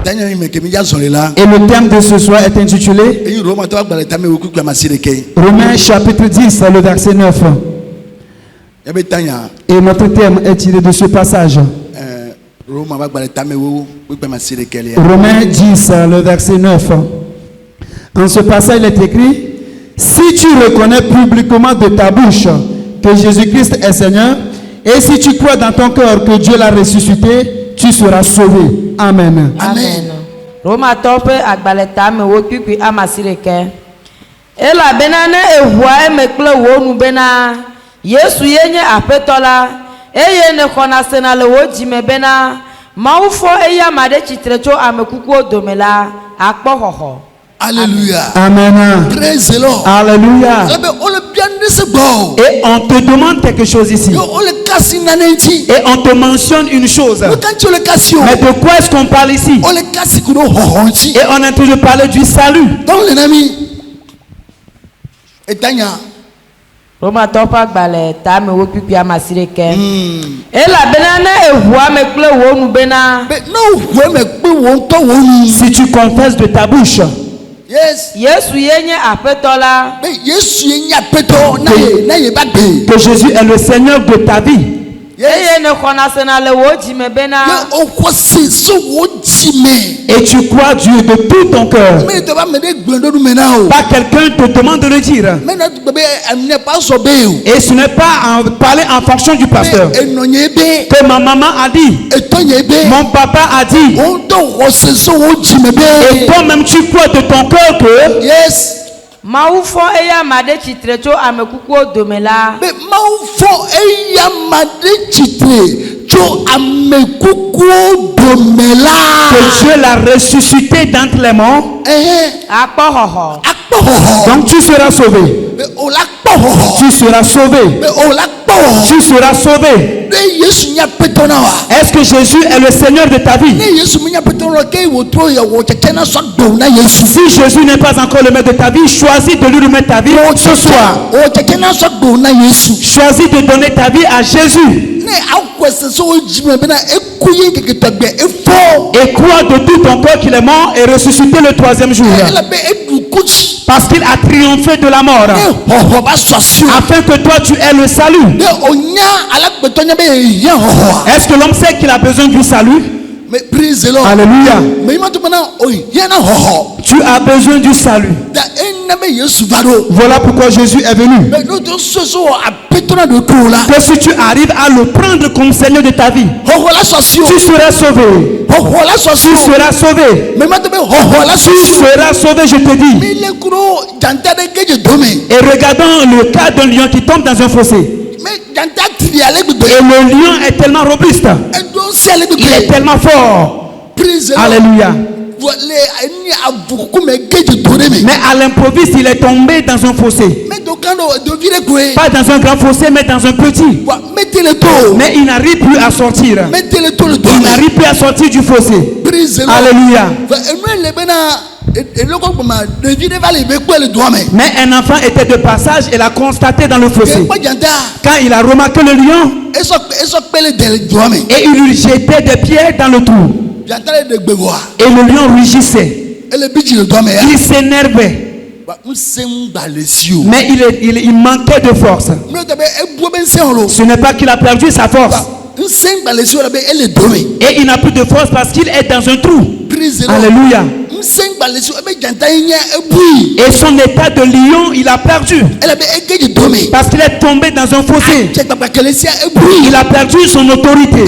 Et le thème de ce soir est intitulé Romains chapitre 10, le verset 9. Et notre thème est tiré de ce passage. Romains 10, le verset 9. En ce passage, il est écrit: si tu reconnais publiquement de ta bouche que Jésus-Christ est Seigneur, et si tu crois dans ton cœur que Dieu l'a ressuscité, tu seras sauvé. Amen. Amen. Roma tope agbaleta me wokuku amasireke. Ela benane ehua emekle wonu bena. Yesu yenye apetola. Eye ne kona sena le woji me bena. Maufo eya made chitrecho amekuku domela akpohoho. Alléluia. Amen. Praise the Lord. Alléluia. Et on te demande quelque chose ici. Et on te mentionne une chose. Mais de quoi est-ce qu'on parle ici? Et on est en train de parler du salut. Roma topa gbale ta me wo pipi amasireke. E la benane ehua me kle wonu bena. Si tu confesses de ta bouche Yesu yenye apetola. Que Jésus est le Seigneur de ta vie. Eye ne kona sena le woji me bena. Et tu crois Dieu de tout ton cœur. Pas quelqu'un te demande de le dire. Et ce n'est pas parler en fonction du pasteur. Que ma maman a dit, mon papa a dit. Et toi-même tu crois de ton cœur que Maufo eya made chitrecho amekuku domela. Maufo eya made chitrecho amekuku domela. Que Dieu l'a ressuscité d'entre les morts. Akpohoho. Donc tu seras sauvé. Tu seras sauvé. Tu seras sauvé. Est-ce que Jésus est le Seigneur de ta vie? Si Jésus n'est pas encore le maître de ta vie, choisis de lui remettre ta vie ce soir. Choisis de donner ta vie à Jésus. Et crois de tout ton cœur qu'il est mort et ressuscité le troisième jour. Parce qu'il a triomphé de la mort. Afin que toi tu aies le salut. Est-ce que l'homme sait qu'il a besoin du salut? Alléluia. Tu as besoin du salut. Voilà pourquoi Jésus est venu. Que si tu arrives à le prendre comme Seigneur de ta vie, tu seras sauvé. Tu seras sauvé. Tu seras sauvé, je te dis. Et regardons le cas d'un lion qui tombe dans un fossé. Et le lion est tellement robuste. Il est tellement fort. Alléluia. Mais à l'improviste, il est tombé dans un fossé. Pas dans un grand fossé, mais dans un petit. Mais il n'arrive plus à sortir. Il n'arrive plus à sortir du fossé. Alléluia. Mais un enfant était de passage et l'a constaté dans le fossé. Quand il a remarqué le lion, et il lui jetait des pierres dans le trou. Et le lion rugissait. Il s'énervait. Mais il manquait de force. Ce n'est pas qu'il a perdu sa force. Et il n'a plus de force parce qu'il est dans un trou. Alléluia. Et son état de lion, il a perdu. Parce qu'il est tombé dans un fossé. Il a perdu son autorité.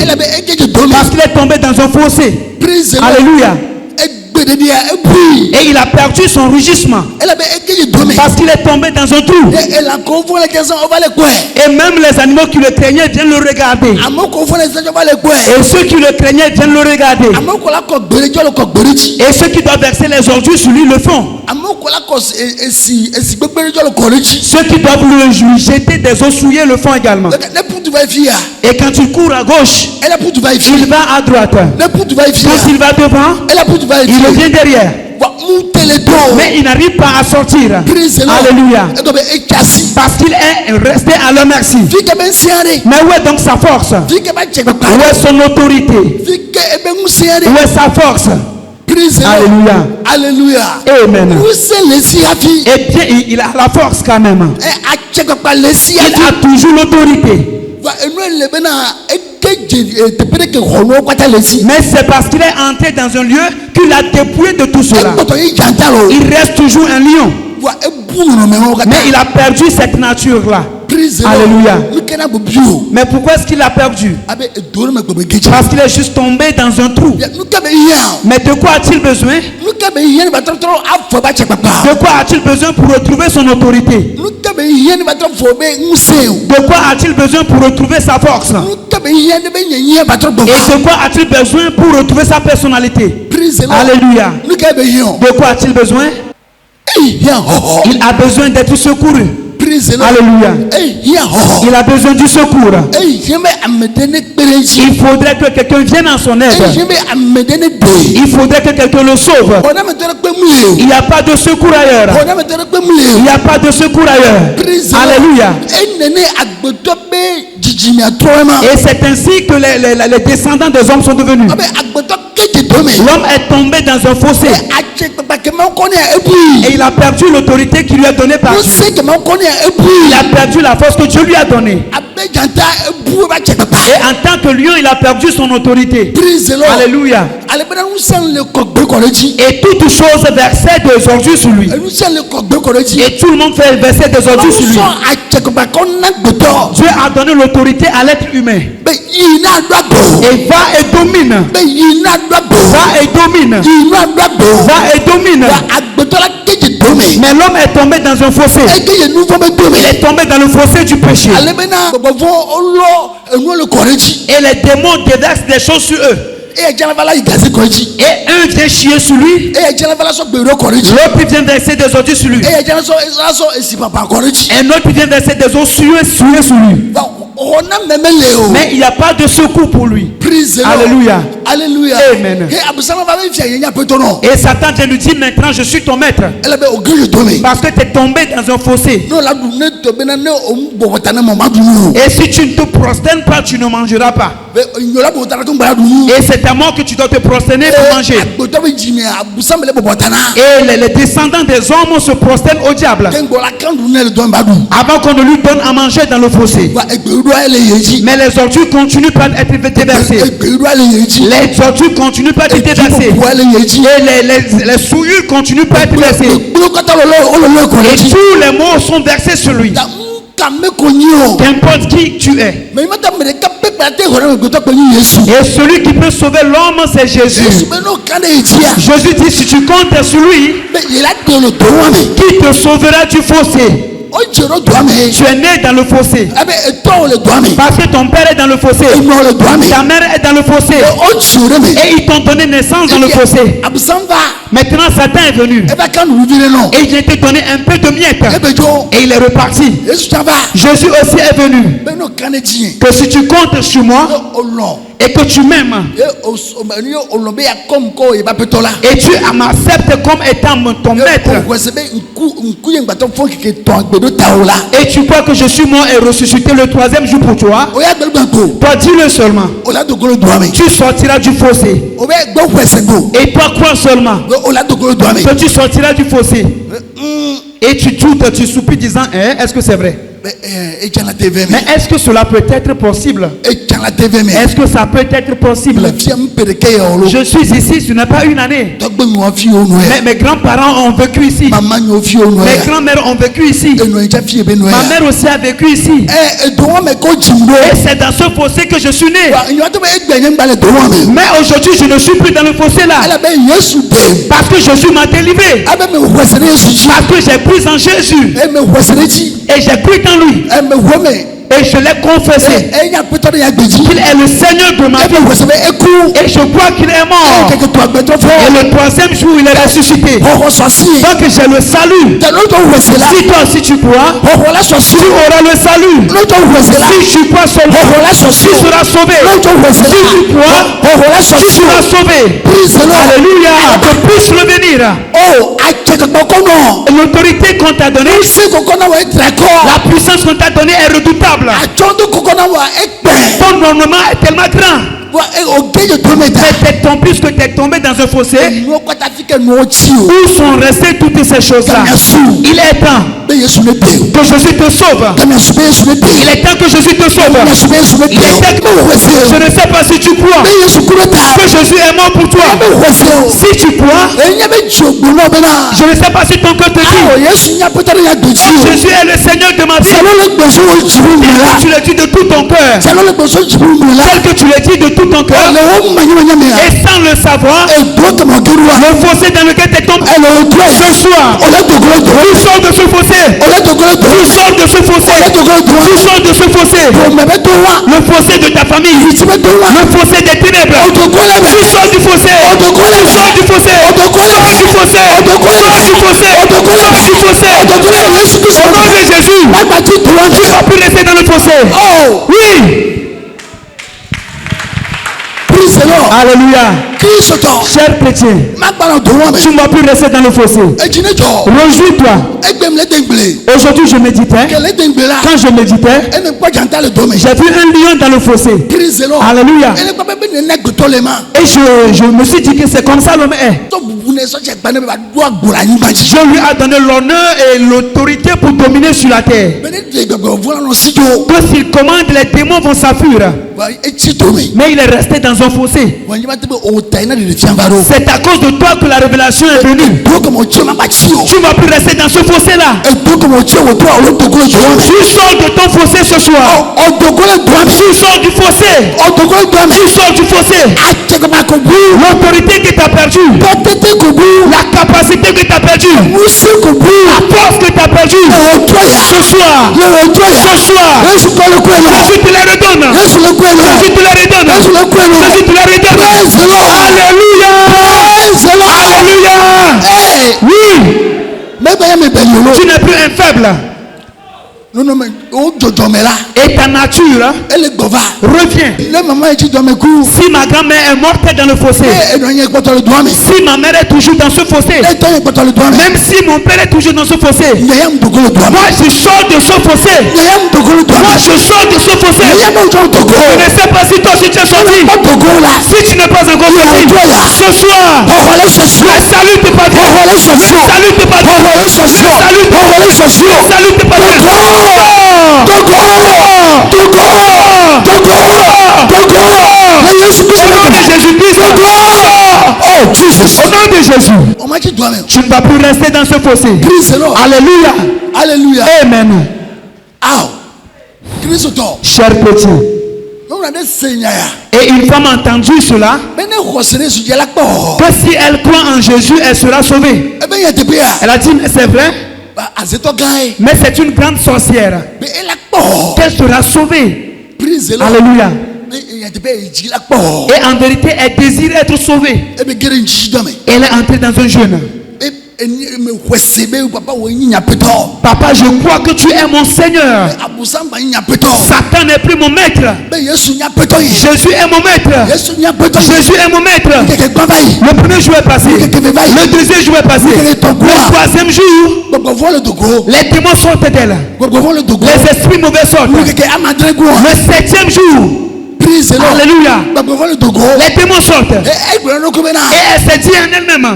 Parce qu'il est tombé dans un fossé. Alléluia. Et il a perdu son rugissement. Parce qu'il est tombé dans un trou. Et même les animaux qui le craignaient viennent le regarder. Et ceux qui le craignaient viennent le regarder. Et ceux qui doivent verser les ordures sur lui le font. Ceux qui doivent lui jeter des eaux souillées le font également. Et quand il court à gauche, il va à droite. Quand il va devant, il revient derrière. Mais il n'arrive pas à sortir. Alléluia. Parce qu'il est resté à leur merci. Mais où est donc sa force? Où est son autorité? Où est sa force? Alléluia. Alléluia. Amen. Et bien, il a la force quand même. Il a toujours l'autorité. Mais c'est parce qu'il est entré dans un lieu qu'il a dépouillé de tout cela. Il reste toujours un lion. Mais il a perdu cette nature-là. Alléluia. Mais pourquoi est-ce qu'il a perdu? Parce qu'il est juste tombé dans un trou. Mais de quoi a-t-il besoin? De quoi a-t-il besoin pour retrouver son autorité? De quoi a-t-il besoin pour retrouver sa force? Et de quoi a-t-il besoin pour retrouver sa personnalité? Alléluia. De quoi a-t-il besoin? Il a besoin d'être secouru. Alléluia. Il a besoin du secours. Il faudrait que quelqu'un vienne en son aide. Il faudrait que quelqu'un le sauve. Il n'y a pas de secours ailleurs. Il n'y a pas de secours ailleurs. Alléluia. Et c'est ainsi que les descendants des hommes sont devenus. L'homme est tombé dans un fossé. Et il a perdu l'autorité qui lui est donnée par Dieu. Il a perdu la force que Dieu lui a donnée. Et en tant que lion, il a perdu son autorité. Alléluia. Et toute chose versait des ordures sur lui. Et tout le monde fait verser des ordures sur lui. Dieu a donné l'autorité à l'être humain. Et va et domine. Va et domine. Va et domine. Mais l'homme est tombé dans un fossé. Il est tombé dans le fossé du péché. Et les démons déversent des choses sur eux. Et un vient chier sur lui. L'autre vient verser des ordures sur lui. Un autre vient verser des eaux suées sur lui. Mais il n'y a pas de secours pour lui. Alléluia. Alléluia. Amen. Et Satan vient lui dire maintenant je suis ton maître. Parce que tu es tombé dans un fossé. Et si tu ne te prosternes pas, tu ne mangeras pas. Et c'est à moi que tu dois te prosterner pour manger. Et les descendants des hommes se prosternent au diable avant qu'on ne lui donne à manger dans le fossé. Mais les ordures continuent pas à être déversées. Les ordures continuent pas à être déversées. Et les souillures continuent pas à être versées. Et tous les mots sont versés sur lui. Qu'importe qui tu es. Et celui qui peut sauver l'homme, c'est Jésus. Jésus dit si tu comptes sur lui, qui te sauvera du fossé. Tu es né dans le fossé. Parce que ton père est dans le fossé. Ta mère est dans le fossé. Et ils t'ont donné naissance dans le fossé. Maintenant Satan est venu. Et il a été donné un peu de miettes. Et il est reparti. Jésus aussi est venu. Que si tu comptes sur moi et que tu m'aimes et tu m'acceptes comme étant ton maître et tu crois que je suis mort et ressuscité le troisième jour pour toi, toi dis-le seulement. Tu sortiras du fossé. Et toi crois seulement que tu sortiras du fossé. Et tu doutes, tu soupires disant est-ce que c'est vrai? Mais est-ce que cela peut être possible? Est-ce que ça peut être possible? Je suis ici, ce n'est pas une année. Mais mes grands-parents ont vécu ici. Mes grands-mères ont vécu ici. Ma mère aussi a vécu ici. Et c'est dans ce fossé que je suis né. Mais aujourd'hui, je ne suis plus dans le fossé là. Parce que Jésus m'a délivré. Parce que j'ai cru en Jésus. Et j'ai cru en lui. Et je l'ai confessé qu'il est le Seigneur de ma vie. Et je crois qu'il est mort. Et le troisième jour il est ressuscité. Donc j'ai le salut. Si toi aussi tu crois, tu auras le salut. Si tu crois seulement, tu seras sauvé. Si tu crois, tu seras sauvé. Alléluia. Que puisse le bénir. bénir. L'autorité qu'on t'a donnée, la puissance qu'on t'a donnée est redoutable. Ton ornement est tellement grand. Mais t'es tombé, puisque tu es tombé dans un fossé où sont restées toutes ces choses-là. Il est temps que Jésus te sauve. Il est temps que Jésus te sauve. Il est temps que... Je ne sais pas si tu crois que Jésus est mort pour toi. Si tu crois, je ne sais pas si ton cœur te dit Jésus est le Seigneur de ma vie. Tu le dis de tout ton cœur. Tel que tu le dis de tout ton cœur. Et sans le savoir, le fossé dans lequel tu es tombé ce soir, tu sors de ce fossé. Tu sors de ce fossé. Tu sors de ce fossé. Le fossé de ta famille. Le fossé des ténèbres. Tu sors du fossé. Tu sors du fossé. Tu sors du fossé. Tu sors du fossé. Tu sors du fossé. Au nom de Jésus, tu ne vas plus rester dans le fossé. Oui. Alléluia. Cher chrétien, tu ne vas plus rester dans le fossé. Réjouis-toi. Aujourd'hui je méditais. Quand je méditais, j'ai vu un lion dans le fossé. Alléluia. Et je me suis dit que c'est comme ça l'homme est. Dieu lui a donné l'honneur et l'autorité pour dominer sur la terre. Que s'il commande, les démons vont s'enfuir. Mais il est resté dans un fossé. C'est à cause de toi que la révélation est venue. Tu ne vas plus rester dans ce fossé-là. Tu sors de ton fossé ce soir. Tu sors du fossé. Tu sors du fossé. L'autorité que tu as perdue. La capacité que tu as perdue. La force que tu as perdue. Ce soir. Jésus te la redonne. Jésus te la redonne. Jésus te la redonne. Alléluia. Alléluia. Oui. Tu n'es plus un faible. Et ta nature revient. Si ma grand-mère est morte dans le fossé, si ma mère est toujours dans ce fossé, même si mon père est toujours dans ce fossé, moi je sors de ce fossé. Moi je sors de ce fossé. Je ne sais pas si toi si tu es sorti. Si tu n'es pas encore sorti, ce soir, le salut te parvient. Le salut te parvient. Le salut te parvient. Au nom de Jésus-Christ. Oh Jesus. Au nom de Jésus. Tu ne vas plus rester dans ce fossé. Alléluia. Alléluia. Amen. Cher petit. Et une femme a entendu cela, que si elle croit en Jésus, elle sera sauvée. Elle a dit, c'est vrai, mais c'est une grande sorcière. Qu'elle sera sauvée. Alléluia. Et en vérité, elle désire être sauvée. Elle est entrée dans un jeûne. Papa, je crois que tu es mon Seigneur. Satan n'est plus mon maître. Jésus est mon maître. Jésus est mon maître. Le premier jour est passé. Le deuxième jour est passé. Le troisième jour, les démons sortent d'elle. Les esprits mauvais sortent. Le septième jour, alléluia, les démons sortent. Et elle s'est dit en elle-même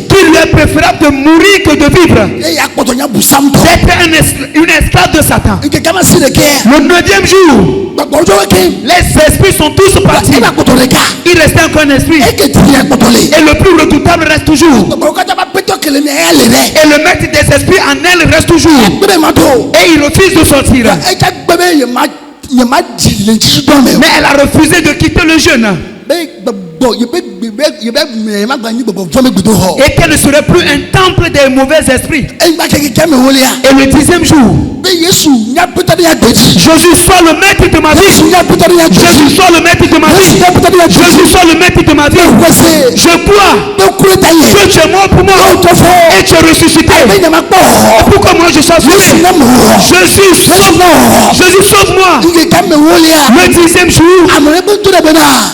qu'il lui est préférable de mourir que de vivre. D'être une esclave de Satan. Le 9e jour, les esprits sont tous partis. Il restait encore un esprit. Et le plus redoutable reste toujours. Et le maître des esprits en elle reste toujours. Et il refuse de sortir. Mais elle a refusé de quitter le jeûne. Et qu'elle ne serait plus un temple des mauvais esprits. Et le 10e jour, Jésus soit le maître de ma vie. Jésus soit le maître de ma vie. Jésus soit le maître de ma vie. Je crois que tu es mort pour moi et tu es ressuscité. Pourquoi moi je sois sauvé? Jésus sauve-moi. Jésus sauve-moi. Le 10e jour,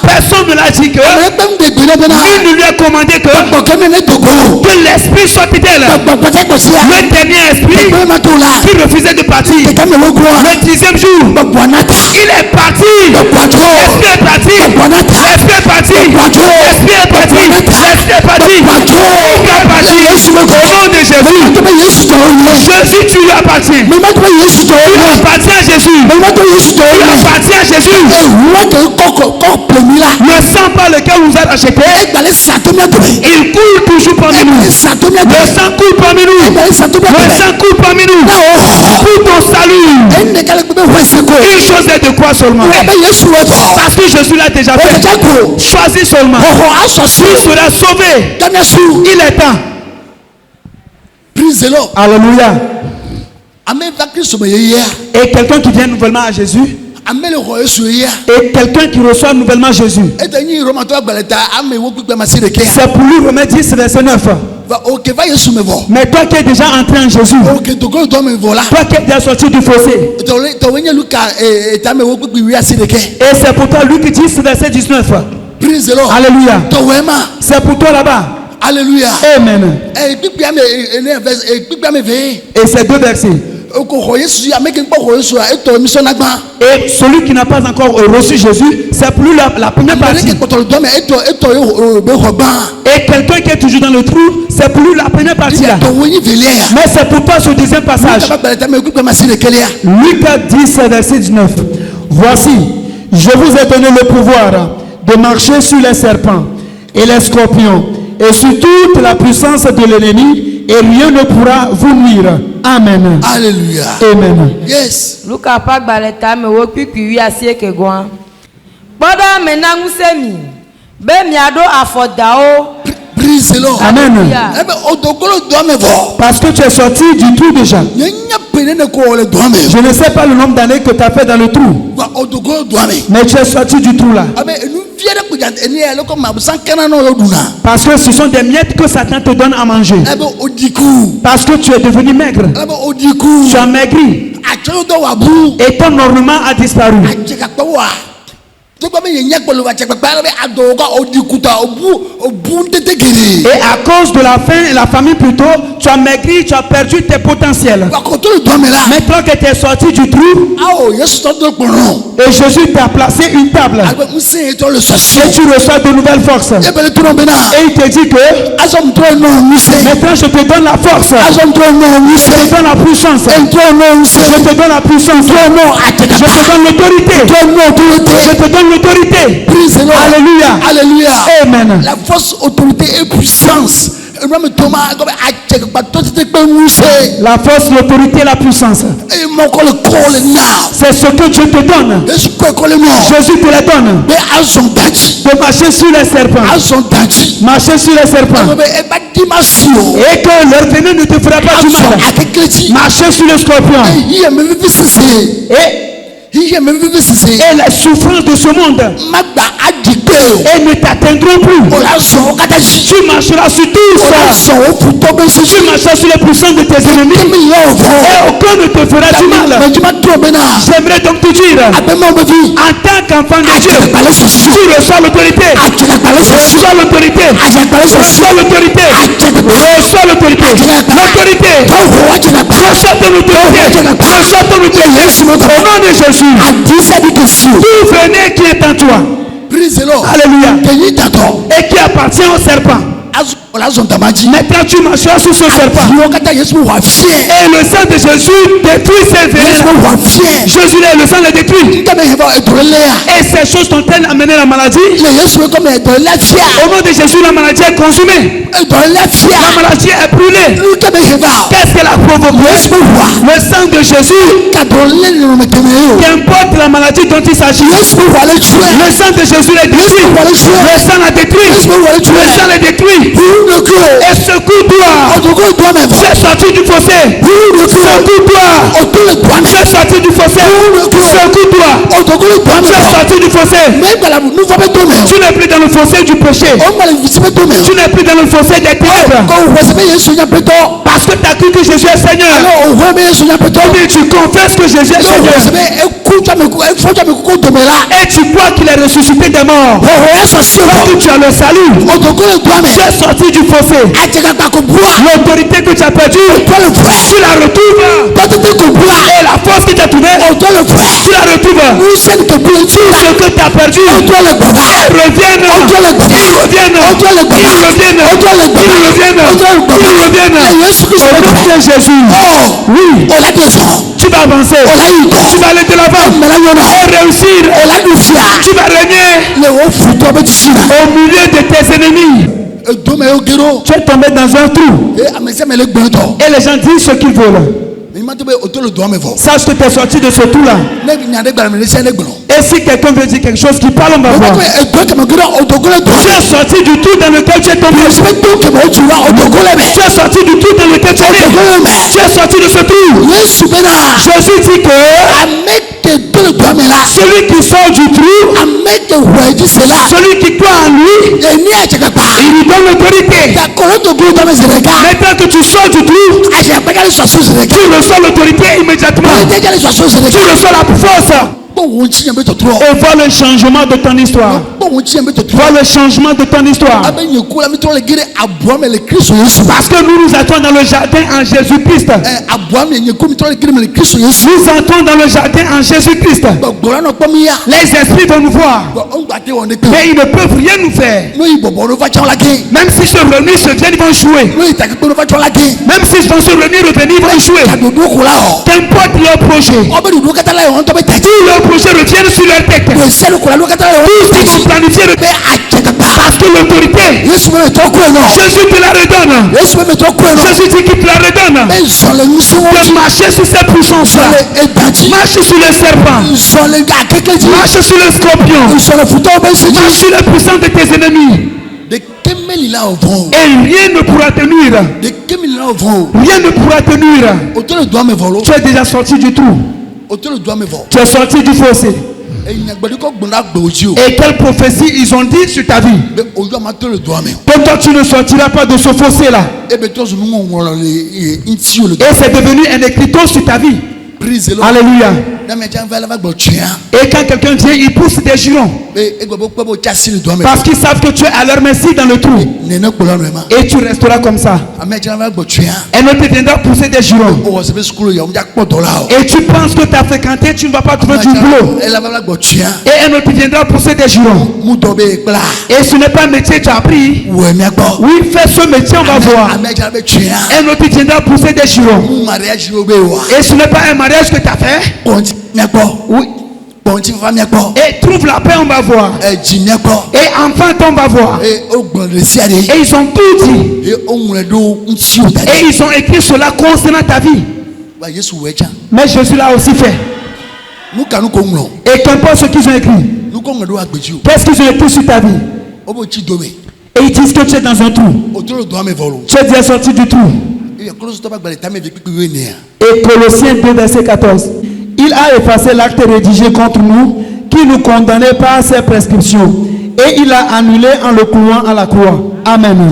personne l'homme l'a dit que lui ne lui a commandé que l'esprit sortait d'elle. Le dernier esprit qui refusait de partir. Le 10e jour, il est parti. L'esprit est parti. L'esprit est parti. L'esprit est parti. L'esprit est parti. Il est parti. Au nom de Jésus. Jésus, tu lui appartiens. Tu appartiens à Jésus. Tu appartiens à Jésus. Le sang par lequel vous êtes acheté, il coule toujours parmi nous. Le sang coule parmi nous. Le sang coule parmi nous. Pour ton salut. Une chose est de quoi seulement. Parce que Jésus l'a déjà fait. Choisis seulement. Tu seras sauvé. Il est temps. Alléluia. Et quelqu'un qui vient nouvellement à Jésus. Et quelqu'un qui reçoit nouvellement Jésus. C'est pour lui remettre 10 verset 9. Mais toi qui es déjà entré en Jésus, toi qui es déjà sorti du fossé, et c'est pour toi Luc 10 verset 19. Alléluia. C'est pour toi là-bas. Alléluia. Amen. Et ces deux versets. Et celui qui n'a pas encore reçu Jésus, c'est pour lui la première partie. Et quelqu'un qui est toujours dans le trou, c'est pour lui la première partie là. Mais c'est pour toi ce deuxième passage. Luc 10 verset 19. Voici, je vous ai donné le pouvoir de marcher sur les serpents et les scorpions et sur toute la puissance de l'ennemi, et rien ne pourra vous nuire. Amen. Alléluia. Amen. Yes. Luka pa gbaleta me wo kpikpi asie ke goa. Boda me na ngusemi. Be miado afodao. Praise the Lord. Amen. Parce que tu es sorti du trou déjà. Je ne sais pas le nombre d'années que tu as fait dans le trou. Mais tu es sorti du trou là. Parce que ce sont des miettes que Satan te donne à manger. Parce que tu es devenu maigre. Tu as maigri. Et ton ornement a disparu. Et à cause de la faim et la famine plutôt, tu as maigri, tu as perdu tes potentiels. Maintenant que tu es sorti du trou, et Jésus t'a placé une table, et tu reçois de nouvelles forces. Et il te dit que maintenant je te donne la force, je te donne la puissance, je te donne la puissance, je te donne l'autorité, je te donne l'autorité. Alléluia. Alléluia. Amen. La force, autorité et puissance. La force, l'autorité et la puissance. C'est ce que Dieu te donne. Jésus te la donne. De marcher sur les serpents. Marcher sur les serpents. Et que leur venue ne te fera pas du mal. Marcher sur les scorpions. Et les souffrances de ce monde et ne t'atteindront plus. Tu marcheras sur tout ça. Tu marcheras sur les puissances de tes ennemis et aucun ne te fera du mal. J'aimerais donc te dire, en tant qu'enfant de Dieu, tu reçois l'autorité. Reçois l'autorité. Reçois l'autorité. Reçois l'autorité. L'autorité. Reçois ton autorité. Reçois ton autorité. Au nom de Jésus. Tout venez qui est en toi. Alléluia. Et qui appartient au serpent. Maintenant tu marcheras sur ce serpent. Et le sang de Jésus détruit ces vénéns. Jésus est le sang les détruit. Et ces choses t'ont-elles amené la maladie? Au nom de Jésus, la maladie est consumée. La maladie est brûlée. Qu'est-ce qu'elle a provoqué? Le sang de Jésus. Qu'importe la maladie dont il s'agit. Le sang de Jésus les détruit. Le sang l'a détruit. Le sang les détruit. Et secoue-toi. Fais sortir du fossé. Secoue-toi. Fais sortir du fossé. Secoue-toi. Fais sortir du fossé. Tu n'es plus dans le fossé du péché. Tu n'es plus dans le fossé des ténèbres. Parce que tu as cru que Jésus est Seigneur. Tu confesses que Jésus est Seigneur. et tu crois qu'il est ressuscité des morts, que tu as le salut, tu es sorti du fossé. L'autorité que tu as perdue, tu la retrouves. Et la force que tu as trouvée, tu la retrouves. Tout ce que tu as perdu, ils reviennent. Au nom de Jésus. Oui. Tu vas avancer. Tu vas aller de l'avant et réussir. Tu vas régner au milieu de tes ennemis. Tu es tombé dans un trou et les gens disent ce qu'ils veulent. Sache que tu es sorti de ce trou-là. Et si quelqu'un veut dire quelque chose qui parle, on va voir. Tu es sorti du trou dans lequel tu es tombé. Tu es sorti du trou dans lequel tu es tombé. Tu es sorti de ce trou. Jésus dit que celui qui sort du trou, celui qui croit en lui, il lui donne l'autorité. Maintenant que tu sors du trou, tu reçois l'autorité immédiatement. Tu reçois la force. Et vois le changement de ton histoire. Vois le changement de ton histoire. Parce que nous nous attendons dans le jardin en Jésus-Christ. Nous entrons dans le jardin en Jésus-Christ. Les esprits vont nous voir. Mais ils ne peuvent rien nous faire. Même si se réunissent, se viennent, ils vont jouer. Même s'ils vont se réunir, revenir, ils vont jouer. Qu'importe leur projet. Leur projet reviennent sur leur tête. Tout ce qu'ils vont planifier parce que l'autorité, Jésus te la redonne. Jésus dit qu'il te la redonne. De marcher sur ces puissances-là. Marche sur les serpents. Marche sur les scorpions. Marche sur les puissants de tes ennemis. Et rien ne pourra te nuire. Rien ne pourra te nuire. Tu es déjà sorti du trou. Tu es sorti du fossé. Et quelle prophétie ils ont dit sur ta vie? Pourtant tu ne sortiras pas de ce fossé là. Et c'est devenu un écriteau sur ta vie. Alléluia. Et quand quelqu'un vient, il pousse des jurons. Parce qu'ils savent que tu es à leur merci dans le trou. Et tu resteras comme ça. Elle ne te viendra pousser des jurons. Et tu penses que tu as fréquenté, tu ne vas pas trouver du boulot. Et elle ne te viendra pousser des jurons. Et ce n'est pas un métier que tu as appris. Oui, fais ce métier, on va voir. Elle ne te viendra pousser des jurons. Et ce n'est pas un mariage que tu as fait. Oui. Et trouve la paix, on va voir. Et enfin, on va voir. Et ils ont tout dit. Et ils ont écrit cela concernant ta vie. Mais Jésus l'a aussi fait. Et qu'importe ce qu'ils ont écrit. Qu'est-ce qu'ils ont écrit sur ta vie? Et ils disent que tu es dans un trou. Tu es déjà sorti du trou. Et Colossiens 2 verset 14. Il a effacé l'acte rédigé contre nous qui nous condamnait par ses prescriptions et il l'a annulé en le clouant à la croix. Amen.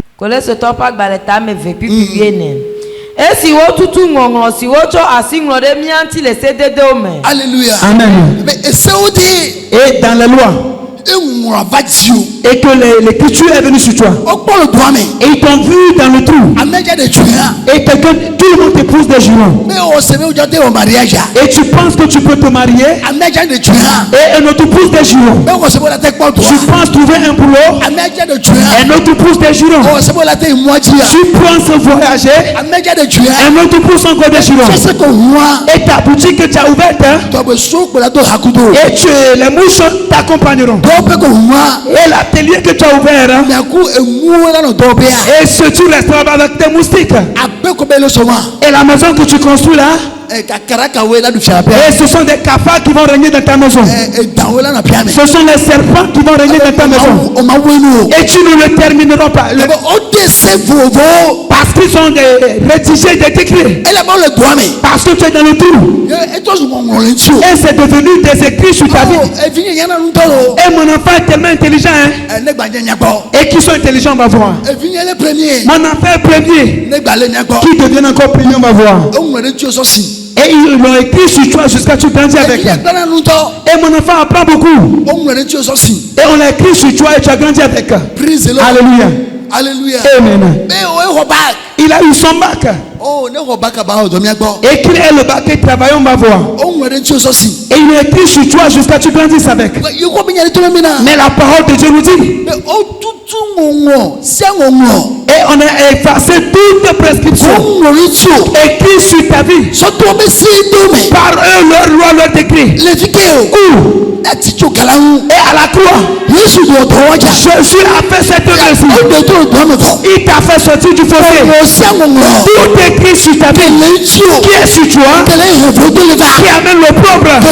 Alléluia. Amen. Et dans la loi, et que l'écriture est venue sur toi. Et ils t'ont vu dans le trou. Et quelqu'un, tout le monde te pousse des jurons. Et tu penses que tu peux te marier. Et un autre pousse des jurons. Tu penses trouver un boulot. Un autre pousse des jurons. Tu penses voyager. Un autre pousse encore des jurons. Et ta boutique que tu as ouverte. Et les mouches t'accompagneront. Et l'atelier que tu as ouvert, et ce tu resteras avec tes moustiques. Et la maison que tu construis là, et ce sont des cafards qui vont régner dans ta maison. Ce sont les serpents qui vont régner dans ta maison. Et tu ne le termineras pas. Parce qu'ils sont rédigés, des décrets. Parce que tu es dans le trou. Et c'est devenu des écrits sur ta vie. Et mon enfant est tellement intelligent. Et qui sont intelligents, on va voir. Mon enfant est premier. Qui devient encore premier, on va voir. Et ils l'ont écrit sur toi jusqu'à ce que tu grandis avec. Et mon enfant apprend beaucoup. Et on l'a écrit sur toi et tu as grandi avec. Alléluia. Alléluia. Amen. Il a eu son bac. Et qu'il est le bac et travaille, on va voir. Et il est écrit sur toi jusqu'à ce que tu grandisses avec. Mais la parole de Dieu nous dit. Et on a effacé toutes les prescriptions écrites sur ta vie par eux, leur loi, leur décret. Et à la croix, Jésus a fait cette œuvre. Il t'a fait sortir du fossé. Tout écrit sur ta vie qui est sur toi, qui amène l'opprobre, qui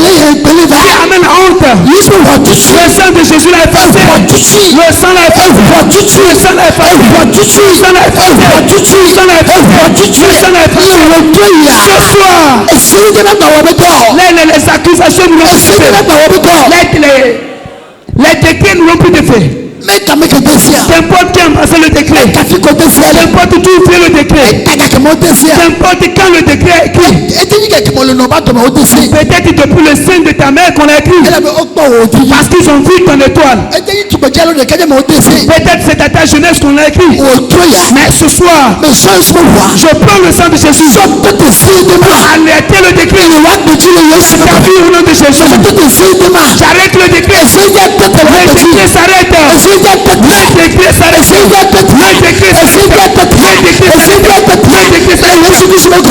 amène la honte. Le sang de Jésus l'a effacé. Le sang l'a effacé. Le sang l'a effacé. Le sang l'a effacé. Le sang l'a effacé. Le sang l'a effacé. Ce soir, les accusations nous l'ont fait. Les décrets nous l'ont plus de fait. N'importe qui a passé le décret. N'importe où tu fais le décret. N'importe quand le décret est écrit. Peut-être depuis le sein de ta mère qu'on a écrit. Parce qu'ils ont vu ton étoile. Peut-être c'est à ta jeunesse qu'on a écrit. Mais ce soir, je prends le sang de Jésus. Arrêtez le décret. Ta vie au nom de Jésus. J'arrête le décret. Le décret s'arrête. Le décret s'arrête. Le décret s'arrête. Au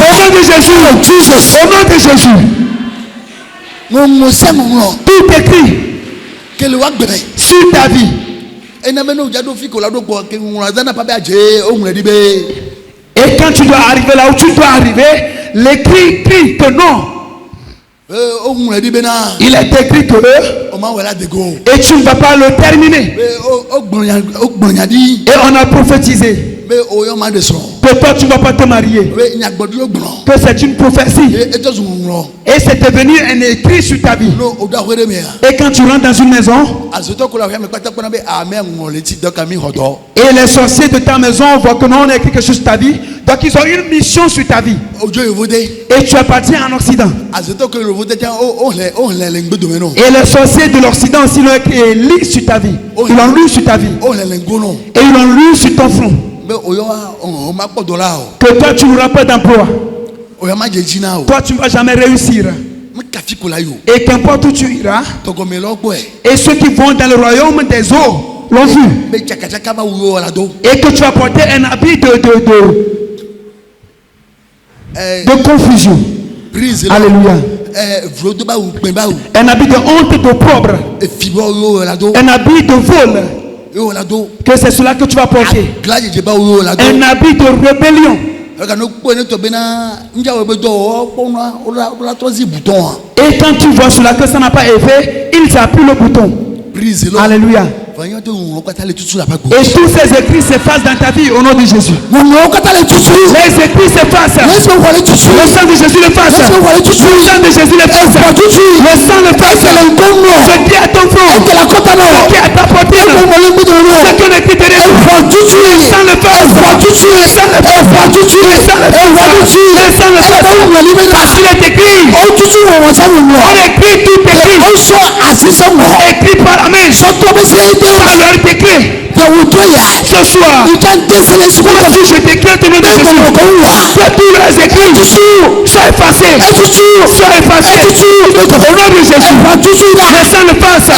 nom de Jésus. Au nom de Jésus. Tout écrit sur ta vie. Et quand tu dois arriver là où tu dois arriver, l'écrit crie que non. Il est écrit que et tu ne vas pas le terminer. Et on a prophétisé que toi tu ne vas pas te marier, que c'est une prophétie et c'est devenu un écrit sur ta vie. Et quand tu rentres dans une maison et les sorciers de ta maison voient que non, on a écrit quelque chose sur ta vie, donc ils ont une mission sur ta vie et tu appartiens en Occident. Et les sorciers de l'Occident aussi l'ont écrit lu sur ta vie. Ils l'ont lu sur ta vie et ils l'ont lu sur ton front. Que toi tu n'auras pas d'emploi. Toi tu ne vas jamais réussir. Et qu'importe où tu iras, et ceux qui vont dans le royaume des eaux l'ont vu. Et que tu as porté un habit de confusion. Alléluia. Un habit de honte, d'opprobre. Un habit de vol. Que c'est cela que tu vas porter. Un habit de rébellion. Et quand tu vois cela que ça n'a pas effet, il s'appuie le bouton. Alléluia. Et tous ces écrits s'effacent dans ta vie au nom de Jésus. Les écrits s'effacent. Le sang de Jésus l'efface. Le sang de Jésus l'efface. Le sang l'efface. Ce qui est à ton front, ce qui est à ta poitrine, ce qu'on écrit derrière, le sang l'efface. Le sang l'efface. Le sang l'efface. Parce qu'il est écrit. On écrit tout écrit. Écrit par la main. Par leur décret. Ce soir, si je décrète le nom de Jésus, que tous les écrits soient effacés. Soient effacés. Au nom de Jésus. Le sang le passe. Le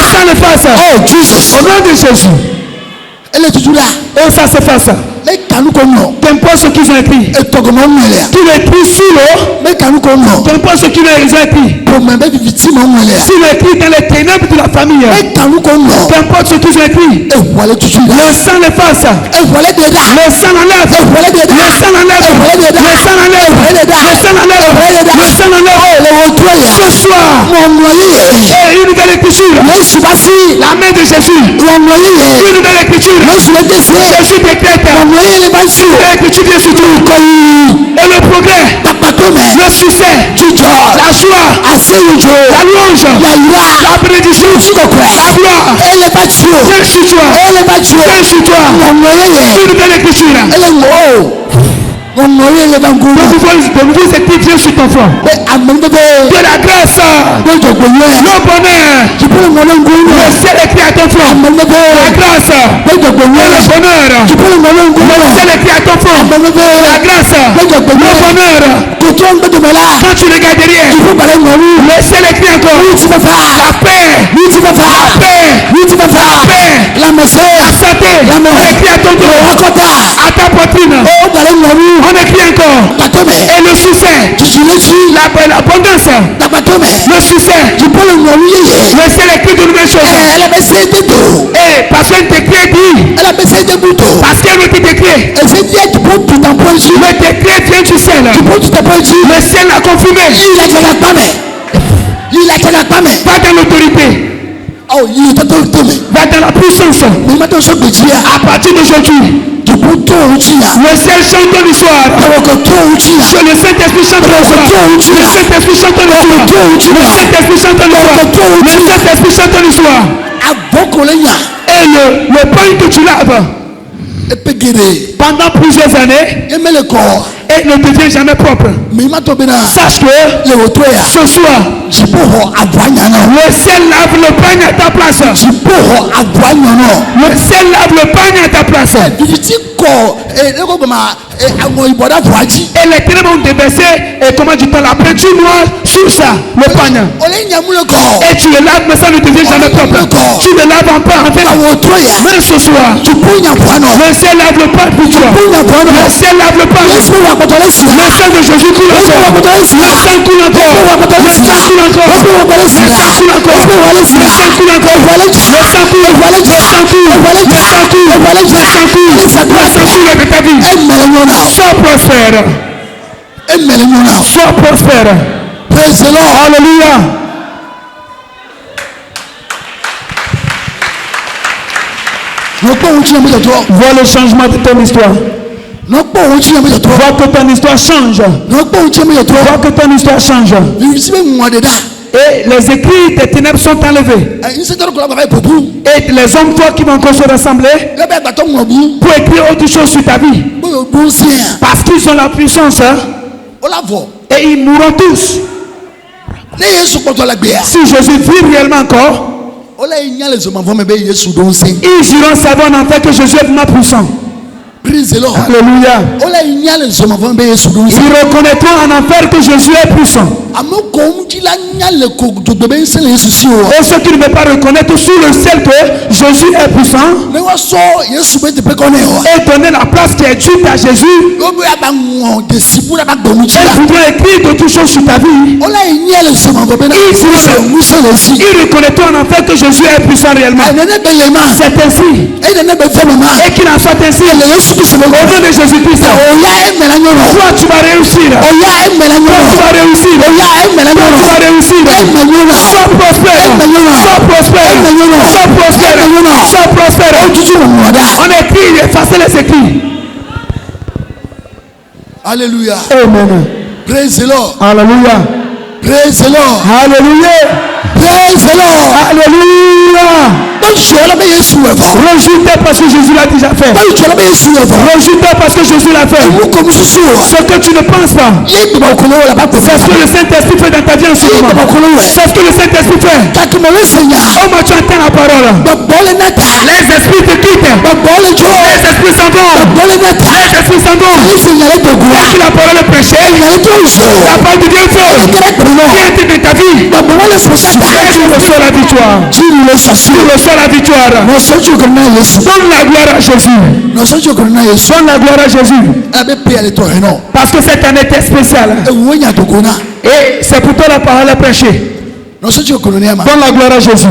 sang le passe. Oh Jesus. Au nom de Jésus. Et ça s'efface. Qu'importe ce qu'ils ont écrit. Qu'il est écrit sous l'eau. Qu'importe ce qu'ils ont écrit. S'il est écrit dans les ténèbres de la famille. Qu'importe ce qu'ils ont écrit. Le sang l'efface. Le sang enlève. Le sang enlève. Le sang enlève. Le sang enlève. Le sang enlève. Ce soir. Et une nouvelle écriture. La main de Jésus. Une nouvelle écriture. Jésus décrète. Et que tu viens sur tout. Et le progrès, le succès, la joie, la louange, la bénédiction, la gloire, viens sur toi. Viens sur toi. Une nouvelle écriture. De nouveaux écrits viennent sur ton front. De la grâce, le bonheur, le ciel écrit à ton front. La grâce, le bonheur, le ciel écrit à ton front. La grâce, le bonheur. Quand tu regardes derrière, le ciel écrit encore. La paix, la paix, la santé, écrit à ton dos, à ta poitrine. On écrit encore. Et le succès, l'abondance, le succès, le ciel écrit de nouvelles choses. Et parce qu'elle t'écrit dit, parce qu'elle veut te décrire, le décret vient du ciel. Le ciel l'a confirmé. Pas dans l'autorité. Va dans la puissance. À partir d'aujourd'hui, le ciel chante ton histoire. Le Saint-Esprit chante ton histoire. Le Saint-Esprit chante ton histoire. Le Saint-Esprit chante ton histoire. Le Saint-Esprit chante ton histoire. Et le pain que tu laves pendant plusieurs années et ne devient jamais propre. Sache que ce soir, le ciel lave le pain à ta place. Le ciel lave le pain à ta place. Et les ténèbres ont déversé, et comment dit la peinture noire sur ça, le pain. Et tu le laves, mais ça ne devient jamais propre. Tu le laves en pain, en fait. Mais ce soir, le ciel lave le pain pour toi. Le ciel lave le pain. Le sang de Jésus coule encore. Le sang coule encore. Le sang coule encore. Le sang coule encore. Le sang coule encore. Le sang coule. Le sang coule. Le sang coule. Le sang coule. Le sang coule de ta vie. Sois prospère. Sois prospère. Praise the Lord. Alléluia. Vois le changement de ton histoire. Vois que ton histoire change. Vois que ton histoire change. Et les écrits des ténèbres sont enlevés. Et les hommes toi qui vont encore se rassembler pour écrire autre chose sur ta vie. Parce qu'ils ont la puissance. Et ils mourront tous. Si Jésus vit réellement encore, ils iront savoir en fait que Jésus est vraiment puissant. Alléluia. Ils reconnaîtront en enfer que Jésus est puissant. Et ceux qui ne veulent pas reconnaître sous le ciel que Jésus est puissant et donner la place qui est due à Jésus, ils voudront écrire d'autres choses sur ta vie. Ils reconnaîtront en enfer que Jésus est puissant réellement. C'est ainsi. Et qu'il en soit ainsi. Au nom de Jésus-Christ, toi tu vas réussir. Toi tu vas réussir. Toi tu vas réussir. Sois prospère. Sois prospère. Sois prospère. Sois prospère. On écrit, effacer les écrits. Alléluia. Amen. Praise the Lord. Alléluia. Praise the Lord. Alléluia. Praise the Lord. Alléluia. Réjouis-toi parce que Jésus l'a déjà fait. Réjouis-toi parce que Jésus l'a fait. Ce que tu ne penses pas, c'est ce que le Saint-Esprit fait dans ta vie en ce moment. C'est ce que le Saint-Esprit fait. Oh moi tu entends la parole. Les esprits te quittent. Les esprits s'en vont. Les esprits s'en vont. Et que la parole est prêchée. La parole de Dieu est forte. Qui était dans ta vie. Et tu reçois la victoire. Tu reçois la victoire. Donne la gloire à Jésus. Donne la gloire à Jésus. Parce que cette année était spéciale. Et c'est pour toi la parole est prêchée. Donne la gloire à Jésus.